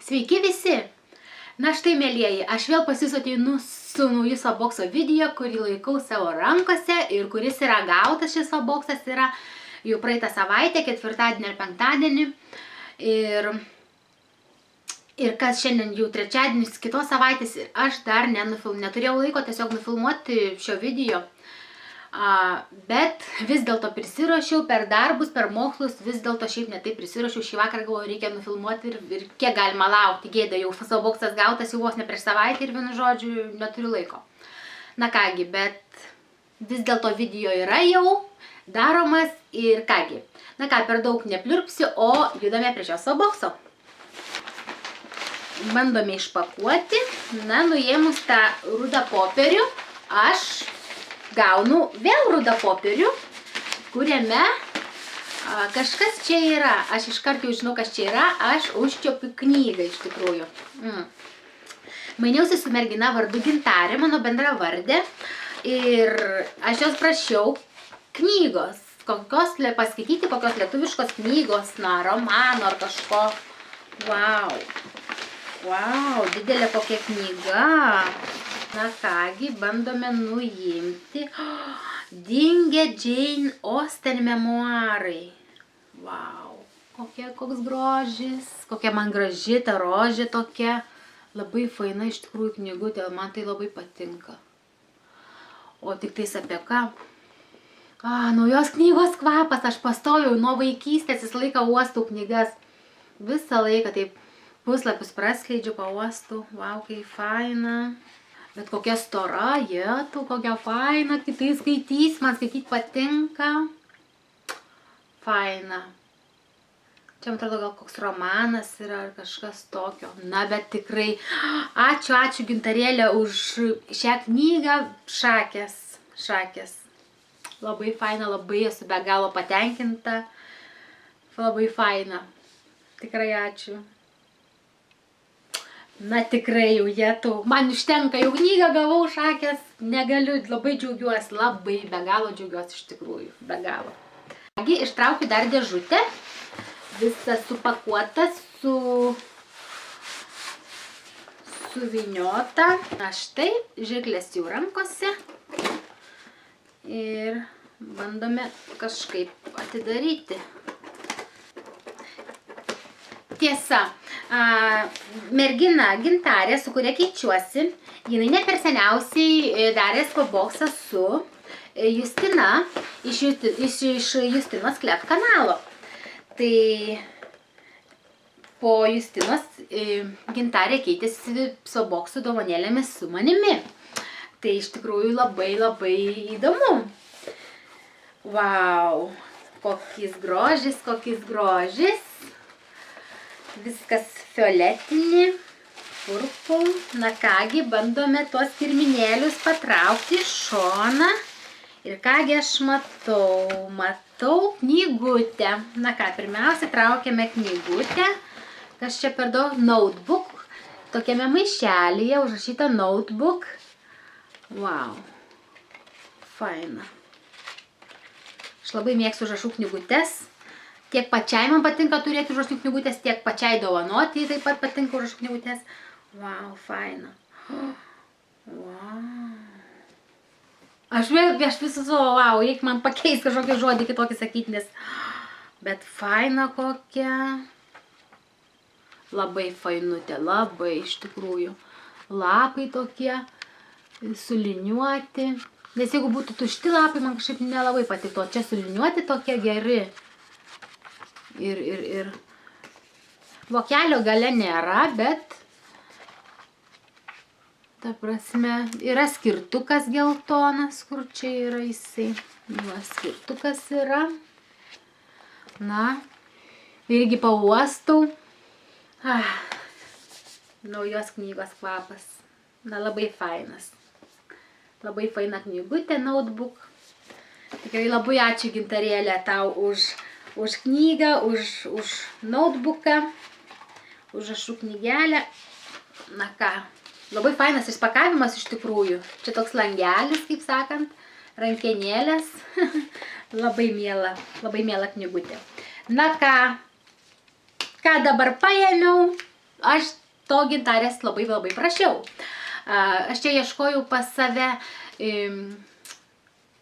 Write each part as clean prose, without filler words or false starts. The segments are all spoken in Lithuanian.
Sveiki visi! Na štai, mėlieji, aš vėl pas jūs ateinu su nauju Swapboxo video, kurį laikau savo rankose ir kuris yra gautas. Šis Swapboxas yra jau praeitą savaitę, ketvirtadienį ir penktadienį. Ir kas šiandien jau trečiadienis kitos savaitės ir aš dar neturėjau laiko tiesiog nufilmuoti šio video. Bet vis dėlto prisiruošiau per darbus, per mokslus, vis dėlto šiaip netai prisiruošiau. Šį vakarą galvoju, reikia nufilmuoti ir kiek galima laukti. Gėda, jau Swapboxas gautas jau vos ne prieš savaitę ir vienu žodžiu neturiu laiko. Na kągi, bet vis dėlto video yra jau daromas ir kągi. Na ką, per daug nepliurpsiu, o judame prie šio Swapboxo. Bandome išpakuoti. Na, nuėmus tą rudą popierių, aš gaunu vėl rudą popierių, kuriame kažkas čia yra. Aš iškart jau žinau, kas čia yra. Aš užčiopiu knygą iš tikrųjų. Mainiausi su mergina vardu Gintarė, mano bendravardė. Ir aš jos prašiau knygos. Paskaityti kokios lietuviškos knygos, na, romano ar kažko. Wow, didelė kokia knyga. Na kągi, bandome nuimti. Dingę Jane Austen memuarai. Wow, koks grožis. Kokia man graži ta rožė tokia. Labai faina iš tikrųjų knygutė, man tai labai patinka. O tik tais apie ką? Naujos knygos kvapas, aš pastojau nuo vaikystės, visą laiką uostau knygas. Visą laiką taip puslapius praskleidžiu, pauostau. Wow, kaip faina. Bet kokia stora, jetu, kokia faina, kitai skaitys, man skaityti patinka. Faina. Čia, man atrodo, gal koks romanas yra ar kažkas tokio. Na, bet tikrai, ačiū Gintarėlė už šią knygą. Šakės. Labai faina, labai esu be galo patenkinta. Labai faina. Tikrai ačiū. Na tikrai jau jetu, man užtenka, jau knygą gavau, šakės, negaliu, labai džiaugiuosi, labai be galo džiaugiuosi iš tikrųjų, be galo. Taigi, ištraukiu dar dėžutę, visas supakuotas, suvyniota. Na štai, žirklės jau rankose ir bandome kažkaip atidaryti. Tiesa, mergina Gintarė, su kuria keičiuosi, jinai ne per seniausiai darė Swapboxą su Justina iš Justinos Klep kanalo. Tai po Justinos Gintarė keitėsi Swapboxų dovanėlėmis su manimi. Tai iš tikrųjų labai įdomu. Wow, kokis grožis. Viskas fioletinį, purpul. Na kągi, bandome tuos kirminėlius patraukti iš šoną. Ir kągi aš matau knygutę. Na ką, pirmiausia, traukiame knygutę. Kas čia per daug? Notebook. Tokiame maišelyje užrašyta notebook. Wow. Faina. Aš labai mėgstu užrašų knygutes. Tiek pačiai man patinka turėti užrašų knygutės, tiek pačiai dovanoti taip pat patinka užrašų knygutės. Wow, faina. Wow. Aš visą wow, reikia man pakeisti kažkokį žodį, kitokį sakyti, nes... Bet faina kokia. Labai fainutė, labai iš tikrųjų. Lapai tokie, suliniuoti. Nes jeigu būtų tušti lapai, man kažkaip nelabai patiktų. O čia suliniuoti tokie geri. Ir vokelio gale nėra, bet ta prasme yra skirtukas geltonas, kur čia yra jisai. Skirtukas yra. Na, irgi pauostau. Naujos knygos kvapas. Na, labai fainas. Labai faina knygutė, notebook. Tikrai labai ačiū Gintarėlė tau už knygą, už notebooką, už užrašų knygelę. Na ką, labai fainas išpakavimas iš tikrųjų. Čia toks langelis, kaip sakant, rankenėlės. Labai miela knygutė. Na ką dabar paėmiau, aš to Gintarės labai prašiau. Aš čia ieškojau pas save,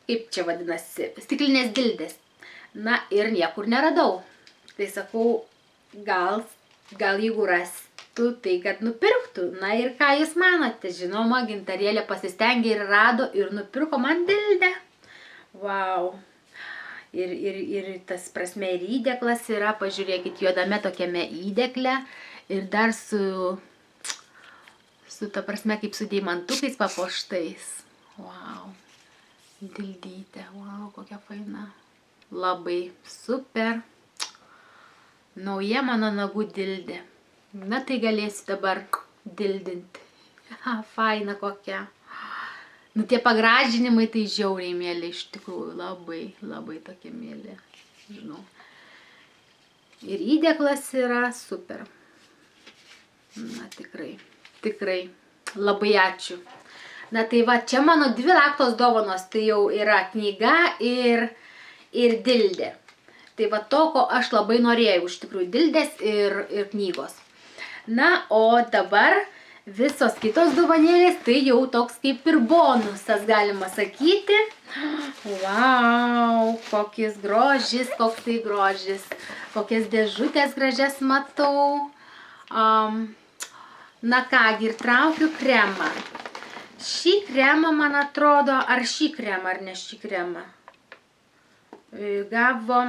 kaip čia vadinasi, stiklinės dildės. Na ir niekur neradau. Tai sakau, gal jeigu rastų, tai kad nupirktų. Na ir ką jūs manote? Žinoma, Gintarėlė pasistengė ir rado ir nupirko man dildę. Vau. Ir tas prasme ir įdeklas yra, pažiūrėkit, juodame tokiame įdekle ir dar su ta prasme kaip su deimantukais papuoštais. Vau. Dildytė, vau, kokia faina. Labai super. Nauja mano nagų dildė. Na tai galėsiu dabar dildinti. Faina kokia. Nu tie pagražinimai tai žiauriai mėly, iš tikrųjų, labai tokie mėly. Žinau. Ir įdeklas yra super. Na tikrai. Labai ačiū. Na tai va, čia mano 2 laktos dovanos, tai jau yra knyga ir dildė. Tai va to, ko aš labai norėjau, iš tikrųjų, dildės ir knygos. Na, o dabar visos kitos dovanėlės, tai jau toks kaip ir bonusas, galima sakyti. Vau, kokis grožis, koks tai grožis. Kokias dėžutės gražias matau. Na kągi, ir traukiu kremą. Šį kremą, man atrodo, ar šį kremą, ar ne šį kremą, gavo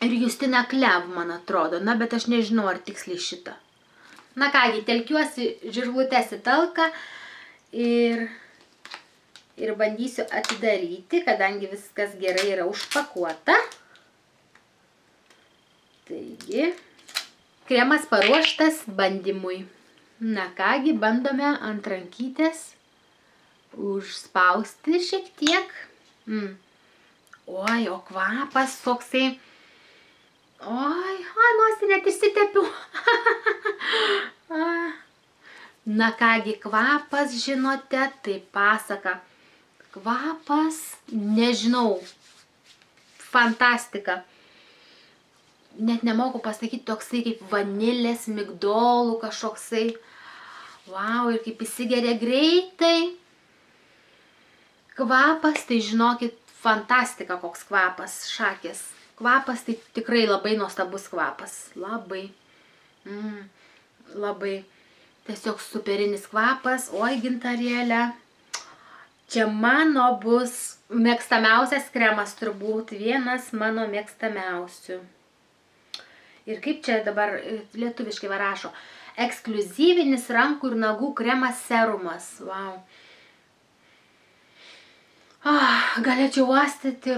ir Justina Klev, man atrodo. Na, bet aš nežinau, ar tiksliai šitą. Na kągi, telkiuosi žirglutes į talką ir bandysiu atidaryti, kadangi viskas gerai yra užpakuota. Taigi, kremas paruoštas bandymui. Na kągi, bandome ant rankytės užspausti šiek tiek. Oi, o kvapas toksai. Oi, nosį net išsitepiu. Na kągi, kvapas, žinote, tai pasaka. Kvapas, nežinau, fantastika. Net nemoku pasakyti, toksai kaip vanilės, migdolų kažkoksai. Vau, ir kaip įsigeria greitai. Kvapas, tai žinokit, fantastika koks kvapas, šakės. Kvapas tai tikrai labai nuostabus kvapas. Labai. Tiesiog superinis kvapas. Oi, Gintarėlė. Čia mano bus mėgstamiausias kremas, turbūt vienas mano mėgstamiausių. Ir kaip čia dabar lietuviškai rašo, ekskliuzyvinis rankų ir nagų kremas serumas. Vau. Galėčiau uostyti.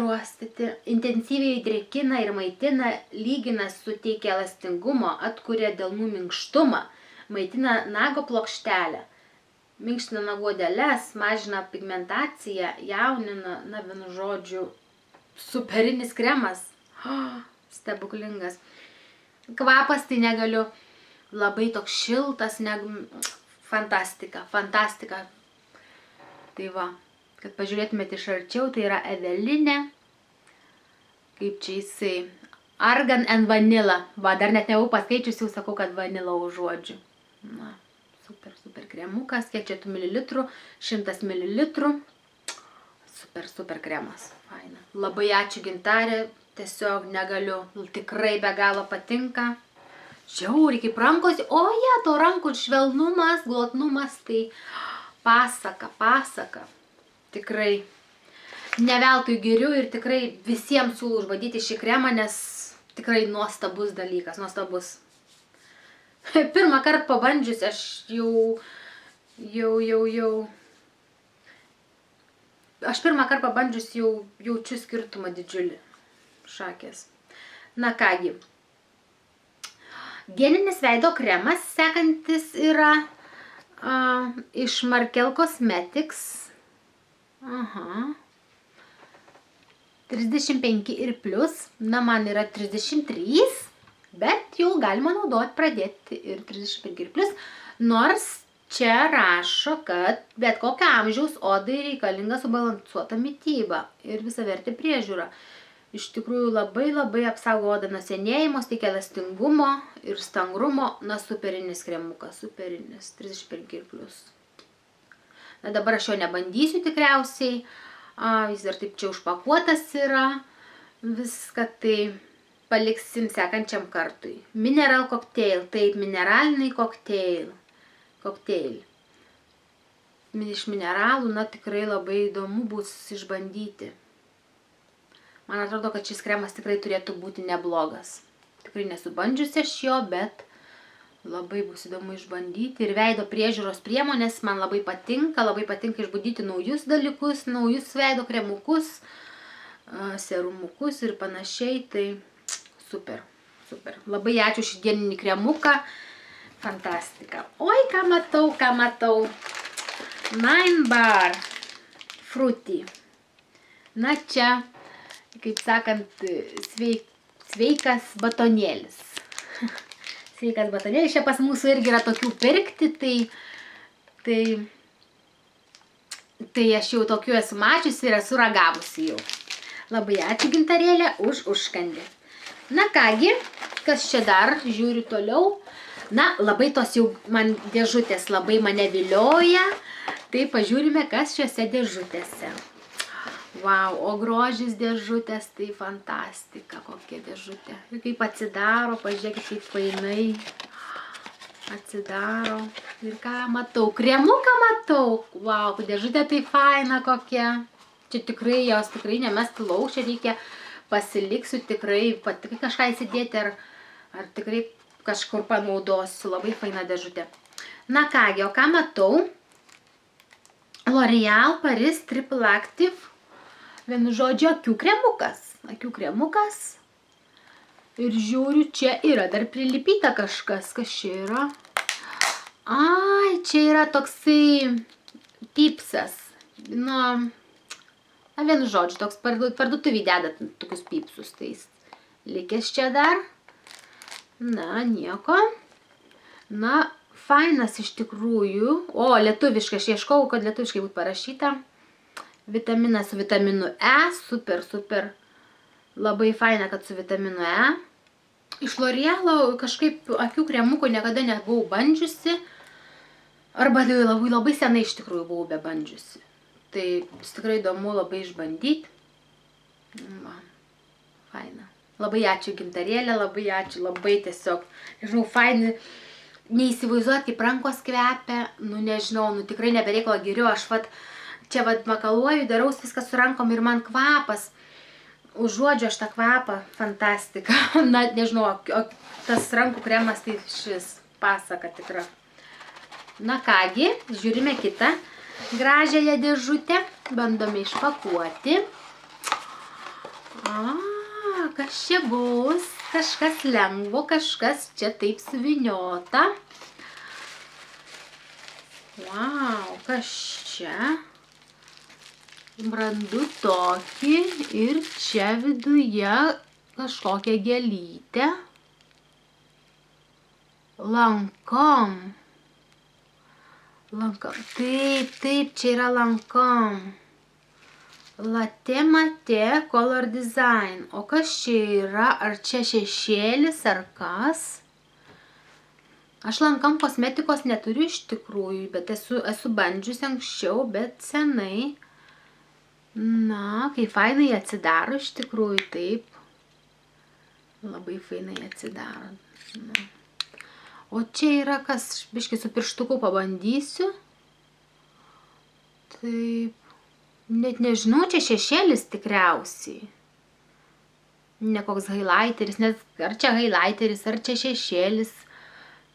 Intensyviai drėkina ir maitina, lygina, suteikia elastingumo, atkuria delnų minkštumą, maitina nago plokštelę, minkština nagų odeles, mažina pigmentaciją, jaunina, na vienu žodžiu, superinis kremas. Stebuklingas. Kvapas tai negaliu, labai toks šiltas, fantastika. Tai va, kad pažiūrėtumėte iš arčiau, tai yra Evelinė, kaip čia jisai, Argan and Vanilla. Va, dar net nebuvau paskaičius, jau sakau, kad vanilą užuodžiu. Na, super kremukas, kiek čia tų mililitrų, 100 mililitrų. Super kremas, faina. Labai ačiū, Gintarė. Tiesiog negaliu, tikrai be galo patinka. Žiauriai kaip rankos, to rankų švelnumas, glotnumas, tai pasaka. Tikrai neveltui giriu ir tikrai visiems siūlau išbandyti šį kremą, nes tikrai nuostabus dalykas, nuostabus. Pirmą kartą pabandžius, aš Aš pirmą kartą pabandžius jau jaučiu skirtumą didžiulį. Šakės. Na kągi. Geninis veido kremas sekantis yra iš Markel Cosmetics. 35 ir plus. Na, man yra 33, bet jau galima naudoti, pradėti ir 35 ir plus. Nors čia rašo, kad bet kokio amžiaus odai reikalinga subalansuota mityba ir visavertė priežiūra. Iš tikrųjų labai apsaugo nuo senėjimo, teikia elastingumo ir stangrumo. Na, superinis kremukas, superinis, 35+. Na, dabar aš jo nebandysiu tikriausiai. Jis dar taip čia užpakuotas yra. Viską tai paliksim sekančiam kartui. Mineral cocktail, taip, mineraliniai cocktail. Iš mineralų, na, tikrai labai įdomu bus išbandyti. Man atrodo, kad šis kremas tikrai turėtų būti neblogas. Tikrai nesu bandžiusi aš jo, bet labai bus įdomu išbandyti. Ir veido priežiūros priemonės man labai patinka išbandyti naujus dalykus, naujus veido kremukus, serumukus ir panašiai. Tai super. Labai ačiū šį dieninį kremuką. Fantastika. Oi, ką matau. 9 Bar Fruity. Na, čia, kaip sakant, sveikas batonėlis. Sveikas batonėlis. Čia pas mūsų irgi yra tokių pirkti, tai aš jau tokių esu mačiusi ir esu ragavusi jau. Labai ačiū, Gintarėlė, už užkandį. Na kągi, kas čia dar, žiūriu toliau. Na, labai tos jau man dėžutės labai mane vilioja. Tai pažiūrime, kas šiuose dėžutėse. Vau, o grožis dėžutės, tai fantastika, kokia dėžutė. Ir kaip atsidaro, pažiūrėkit, kaip fainai atsidaro. Ir ką matau, kremuką matau. Vau, dėžutė tai faina kokia. Čia tikrai, jos tikrai nemesti lauk, čia reikia pasiliksiu tikrai, pati kažką įsidėti, ar tikrai kažkur panaudosiu. Labai faina dėžutė. Na kągi, o ką matau? L'Oreal Paris Triple Active, vienu žodžiu, akių kremukas. Ir žiūriu, čia yra dar prilipyta kažkas, kas čia yra. Ai, čia yra toksai pipsas. Na, vienu žodžiu, toks parduotuvį dedat tokius pipsus, tai likęs čia dar. Na, nieko. Na, fainas iš tikrųjų. O, lietuviškai, aš ieškau, kad lietuviškai būtų parašyta. Vitaminas su vitaminu E, super. Labai faina, kad su vitaminu E. Iš L'Oreal kažkaip akių kremukų niekada nebuvau bandžiusi. Arba labai senai iš tikrųjų buvau bebandžiusi. Tai tikrai įdomu labai išbandyti. Faina. Labai ačiū, Gintarėlė, labai ačiū, labai tiesiog, nežinau, faini. Neįsivaizduot, kaip rankos kvepia, nežinau, tikrai nebereikalo geriu, aš čia makaluoju, daraus viską su rankom ir man kvapas, užuodžiu aš tą kvapą, fantastika. Na, nežinau, tas rankų kremas tai šis pasaka tikra. Na kągi, žiūrime kitą gražiąją dėžutę, bandome išpakuoti. Kas čia bus? Kažkas lengvo, kažkas čia taip suviniota. Vau, kas čia? Brandu tokį ir čia viduje kažkokią gėlytę. Lankom. Taip, čia yra lankom. Latte Mate Color Design. O kas čia yra? Ar čia šešėlis, ar kas? Aš lankam kosmetikos neturiu iš tikrųjų, bet esu bandžiusi anksčiau, bet senai. Na, kai fainai atsidaro iš tikrųjų, taip. Labai fainai atsidaro. Na. O čia yra kas, biškai su pirštuku pabandysiu. Taip. Net nežinau, čia šešėlis tikriausiai. Ne koks highlighteris, nes ar čia highlighteris, ar čia šešėlis.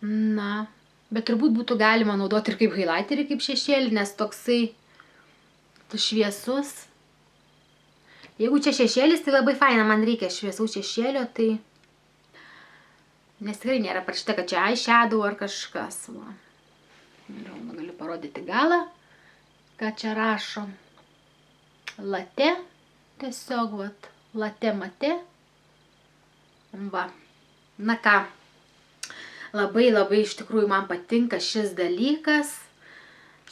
Na, bet turbūt būtų galima naudoti ir kaip highlighterį, kaip šešėlį, nes toksai šviesus. Jeigu čia šešėlis, tai labai faina, man reikia šviesaus šešėlio, tai... Nes tikrai nėra parašyta, kad čia eyeshadow ar kažkas. Galiu parodyti galą, ką čia rašo. Latte, tiesiog, Latte Mate. Va, na ką, labai iš tikrųjų man patinka šis dalykas.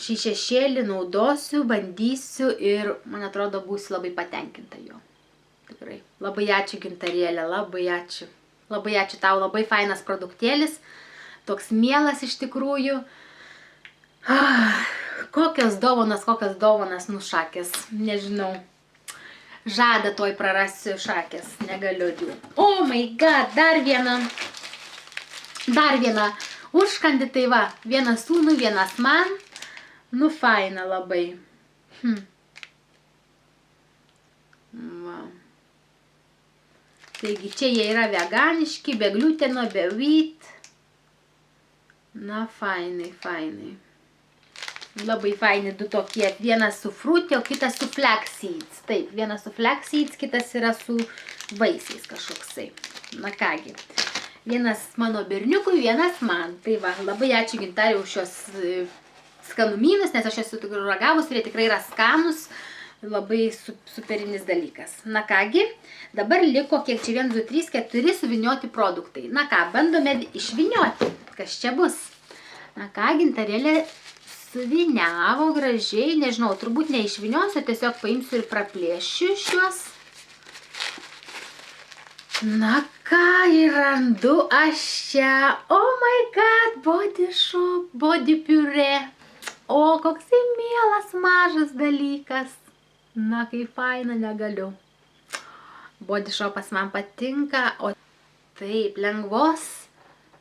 Šį šešėlį naudosiu, bandysiu ir, man atrodo, būsiu labai patenkinta jo. Tikrai. Labai ačiū, Gintarėlė, labai ačiū. Labai ačiū tau, labai fainas produktėlis. Toks mielas iš tikrųjų. Kokios dovanas, nu šakės, nežinau. Žada toj prarasiu šakės, negaliu jų. Oh my god, dar viena užkandi, tai va, vienas sūnui, vienas man. Nu, faina labai. Va. Taigi, čia jie yra veganiški, be gliuteno, be wheat. Na, fainai. Labai faini du tokie. Vienas su fruitė, o kitas su flax seeds. Taip, vienas su flax seeds, kitas yra su vaisiais kažkoksai. Na kągi. Vienas mano berniukui, vienas man. Tai va, labai ačiū Gintarė už šios skanumynus, nes aš esu ragavus ir jie tikrai yra skanus. Labai superinis dalykas. Na kągi, dabar liko, kiek čia 1, 2, 3, 4 suvinioti produktai. Na ką, bandome išvinioti. Kas čia bus? Na ką, Gintarėlė suviniavo gražiai, nežinau, turbūt neišviniosiu, tiesiog paimsiu ir praplėšiu šiuos. Na ką, ir randu aš čia. Oh my god, Body Shop, body puree. O, koksai mielas mažas dalykas. Na, kaip faina, negaliu. Body Shopas man patinka, o taip, lengvos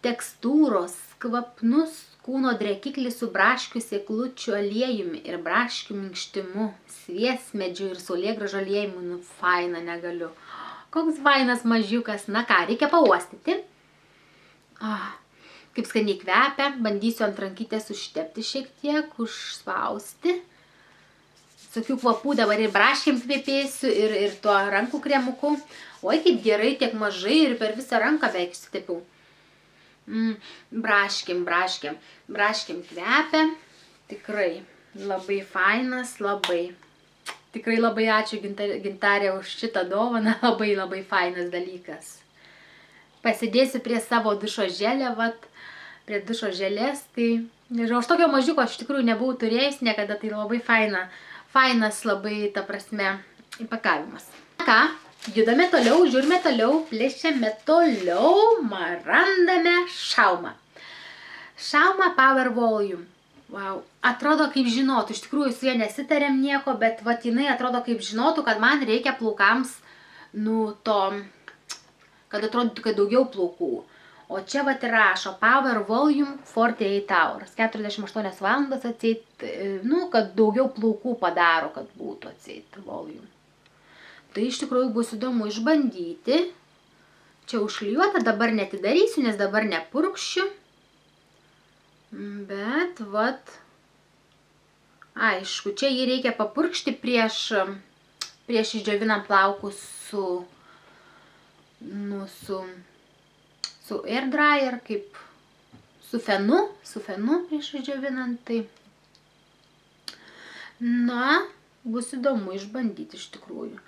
tekstūros, kvapnus kūno drėkiklis su braškių sėklučių aliejumi ir braškių minkštimu, sviesmedžiu ir saulėgrąžų aliejumi. Nu, faina, negaliu. Koks fainas mažiukas. Na ką, reikia pauostyti. Kaip skaniai kvepia. Bandysiu ant rankytės užtepti šiek tiek, užspausti. Tokių kvapų dabar ir braškiam kvepėsiu, ir tuo rankų kremuku. Oi, kaip gerai, tiek mažai ir per visą ranką beveik sutepiau. Braškiam kvepia. Tikrai labai fainas, labai. Tikrai labai ačiū Gintarė už šitą dovaną. Labai fainas dalykas. Pasidėsiu prie savo dušo želę, vat. Prie dušo želės, tai nežinau, aš tokio mažiuko aš tikrųjų nebuvau turėjus niekada, tai labai fainas labai, ta prasme, įpakavimas. Ką, judame toliau, žiūrime toliau, plėšiame toliau, randame Šaumą. Šaumą Power Volume. Wow. Atrodo kaip žinotų, iš tikrųjų su jie nesitarėm nieko, bet vat jinai atrodo kaip žinotų, kad man reikia plaukams, nu to, kad atrodytų, kad daugiau plaukų. O čia vat rašo Power Volume 48 hours, 48 valandas atseit, nu, kad daugiau plaukų padaro, kad būtų atseit volume. Tai iš tikrųjų bus įdomu išbandyti. Čia užklijuota, dabar netidarysiu, nes dabar nepurkščiu. Bet, vat, aišku, čia jį reikia papurkšti prieš išdžiovinant plaukus su air dryer, kaip su fenu prieš išdžiovinant, tai. Na, bus įdomu išbandyti iš tikrųjų.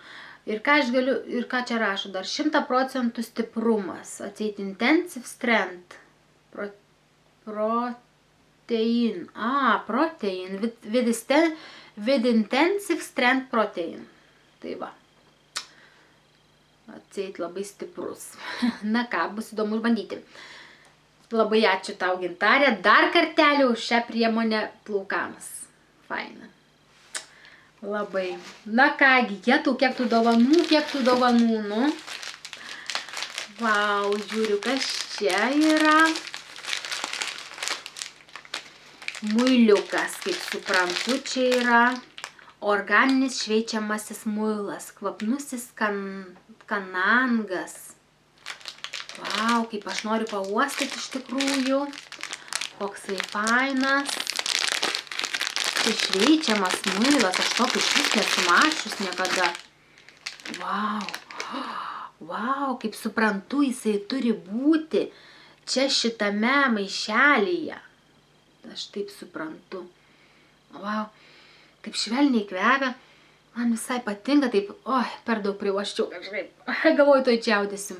Ir ką aš galiu, ir ką čia rašo, dar 100% stiprumas, atseit intensive strength, protein, with intensive strength protein, tai va. Atseit labai stiprus. Na ką, bus įdomu išbandyti. Labai ačiū tau, Gintarė, dar kartelį už šią priemonę plaukams. Faina. Labai. Na kągi, kiek tų dovanų, nu. Vau, žiūriu, kas čia yra. Muiliukas, kaip suprantu, čia yra organinis šveičiamasis muilas, kvapnusis kanangas. Vau, kaip aš noriu pauostyti iš tikrųjų. Koksai fainas. Tai šveičiamas muilas, aš tokį išvis nesu mačius niekada. Vau, kaip suprantu, jisai turi būti čia šitame maišelyje. Aš taip suprantu. Vau, kaip švelniai kvepia. Man visai patinka, taip, oi, per daug priuoščiau kažkaip. Galvoju, to čiaudysim.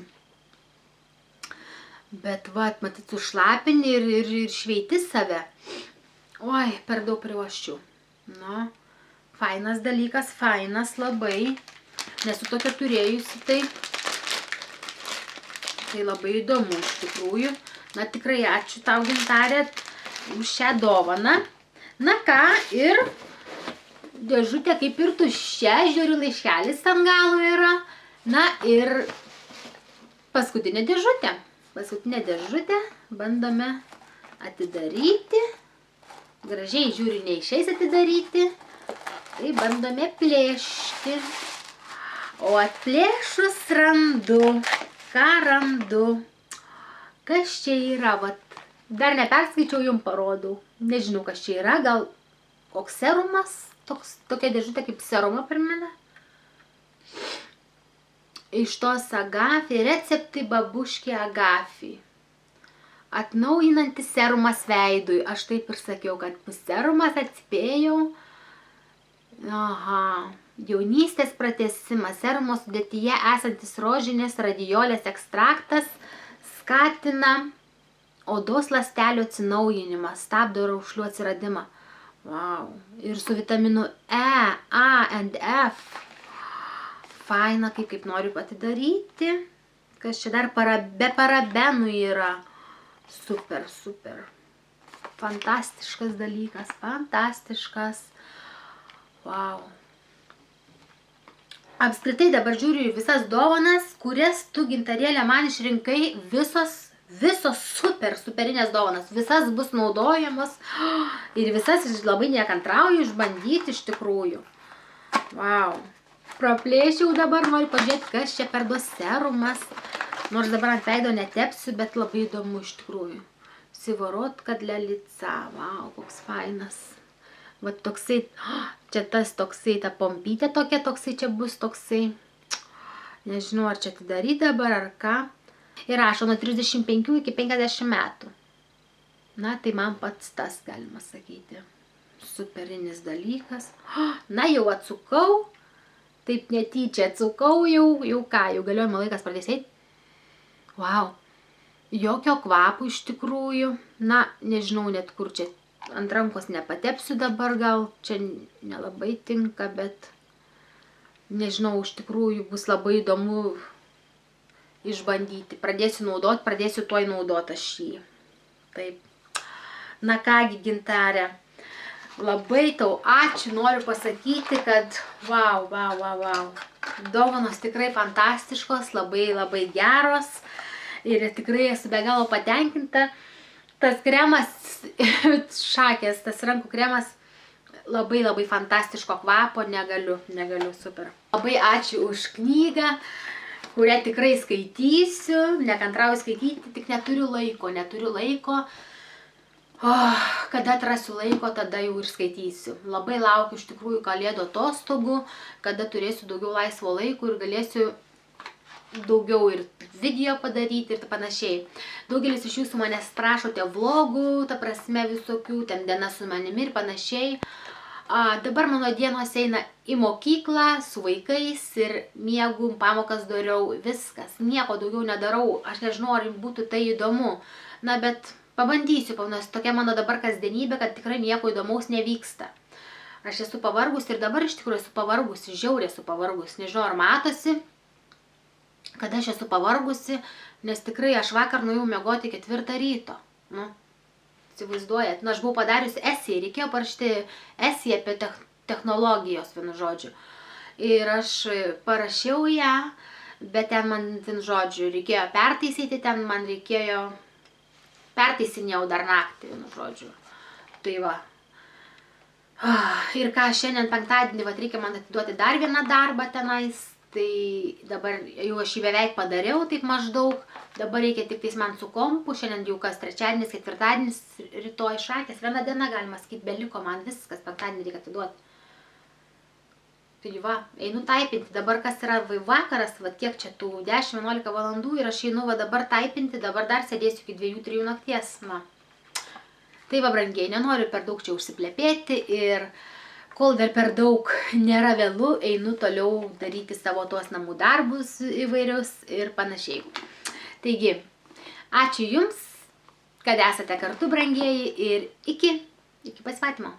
Bet, vat, matyt, sušlapini ir šveiti save. Oi, per daug priuoščiau. Nu, fainas dalykas, fainas labai. Nesu tokia turėjusi, tai labai įdomu iš tikrųjų. Na, tikrai ačiū tau, Gintarė, už šią dovaną. Na ką, ir dėžutė kaip ir tuščia, žiūriu, laiškelis ant galo yra. Na ir paskutinė dėžutė. Paskutinė dėžutė, bandome atidaryti. Gražiai žiūriu, neišeis atidaryti. Tai bandome plėšti. O atplėšus randu. Ką randu? Kas čia yra? Vat, dar neperskaičiau, jums parodau. Nežinau, kas čia yra. Gal koks serumas? Tokia dėžutė kaip serumą primena. Iš tos Agafi, receptai babuškė Agafi. Atnaujinantis serumas veidui. Aš taip ir sakiau, kad bus serumas, atspėjau. Aha. Jaunystės pratęsimas. Serumo sudėtyje esantis rožinės radiolės ekstraktas skatina odos ląstelių atsinaujinimą, stabdo raukšlių atsiradimą. Wow. Ir su vitaminu E, A and F. Faina, kaip noriu atidaryti. Kas čia dar be parabenų yra. Super, super. Fantastiškas dalykas, fantastiškas. Wow. Apskritai dabar žiūriu į visas dovanas, kurias tu, Gintarėlė, man išrinkai, visos superinės dovanas. Visas bus naudojamos ir visas labai nekantrauju išbandyti iš tikrųjų. Wow. Praplėšiau dabar, noriu pažiūrėti, kas čia per serumas. Nors dabar ant veido netepsiu, bet labai įdomu iš tikrųjų. Sivorotka для лица. Wow, koks fainas. Va toksai, čia tas toksai, ta pompytė tokia, toksai čia bus toksai. Nežinau, ar čia atidaryti dabar, ar ką. Ir rašo nuo 35 iki 50 metų. Na, tai man pats tas, galima sakyti. Superinis dalykas. Na, jau atsukau. Taip netyčia atsukau jau ką, jau galiojimo laikas pradės eiti. Wow. Jokio kvapo iš tikrųjų. Na, nežinau net kur čia. Ant rankos nepatepsiu dabar, gal čia nelabai tinka, bet nežinau, iš tikrųjų bus labai įdomu išbandyti. Pradėsiu naudoti, pradėsiu tuoj naudoti aš jį. Taip. Na kągi, Gintarė, labai tau ačiū, noriu pasakyti, kad wow. Dovanos tikrai fantastiškos, labai geros ir tikrai esu be galo patenkinta. Tas kremas, šakės, tas rankų kremas labai fantastiško kvapo, negaliu, super. Labai ačiū už knygą, kurią tikrai skaitysiu, nekantrauju skaityti, tik neturiu laiko. Kada atrasiu laiko, tada jau ir skaitysiu. Labai laukiu iš tikrųjų kalėdų atostogų, kada turėsiu daugiau laisvo laiko ir galėsiu daugiau ir video padaryti ir panašiai. Daugelis iš jūsų manęs prašote vlogų, ta prasme visokių, ten diena su manimi ir panašiai. Dabar mano dienos eina į mokyklą su vaikais ir miegu, pamokas dariau, viskas. Nieko daugiau nedarau, aš nežinau, ar būtų tai įdomu. Na, bet pabandysiu, nes tokia mano dabar kasdienybė, kad tikrai nieko įdomaus nevyksta. Aš esu pavargus ir dabar iš tikrųjų esu pavargus, žiauriai esu pavargus. Nežinau, ar matosi, kad aš esu pavargusi, nes tikrai aš vakar nuėjau miegoti 4 ryto. Nu, įsivaizduojat, aš buvau padariusi esiją, reikėjo parašyti esiją apie technologijos, vienu žodžiu. Ir aš parašiau ją, bet ten man, vienu žodžiu, reikėjo pertaisyti, ten man reikėjo, pertaisinėjau dar naktį, vienu žodžiu. Tai va. Ir ką šiandien penktadienį, reikia man atiduoti dar vieną darbą tenais. Tai dabar jau aš jį beveik padariau, taip maždaug. Dabar reikia tik tais man su kompu, šiandien jau kas trečiadienis, ketvirtadienis, rytoj šakės. Viena diena, galima sakyti, beliko man viskas, penktadienį reikia atiduoti. Tai va, einu taipinti. Dabar kas yra vakaras, kiek čia tų 10-11 valandų ir aš einu dabar taipinti, dabar dar sėdėsiu iki 2-3 nakties. Tai va, brangiai, nenoriu per daug čia užsiplepėti ir kol dar per daug nėra vėlu, einu toliau daryti savo tuos namų darbus įvairius ir panašiai. Taigi, ačiū Jums, kad esate kartu, brangieji, ir iki pasimatymo.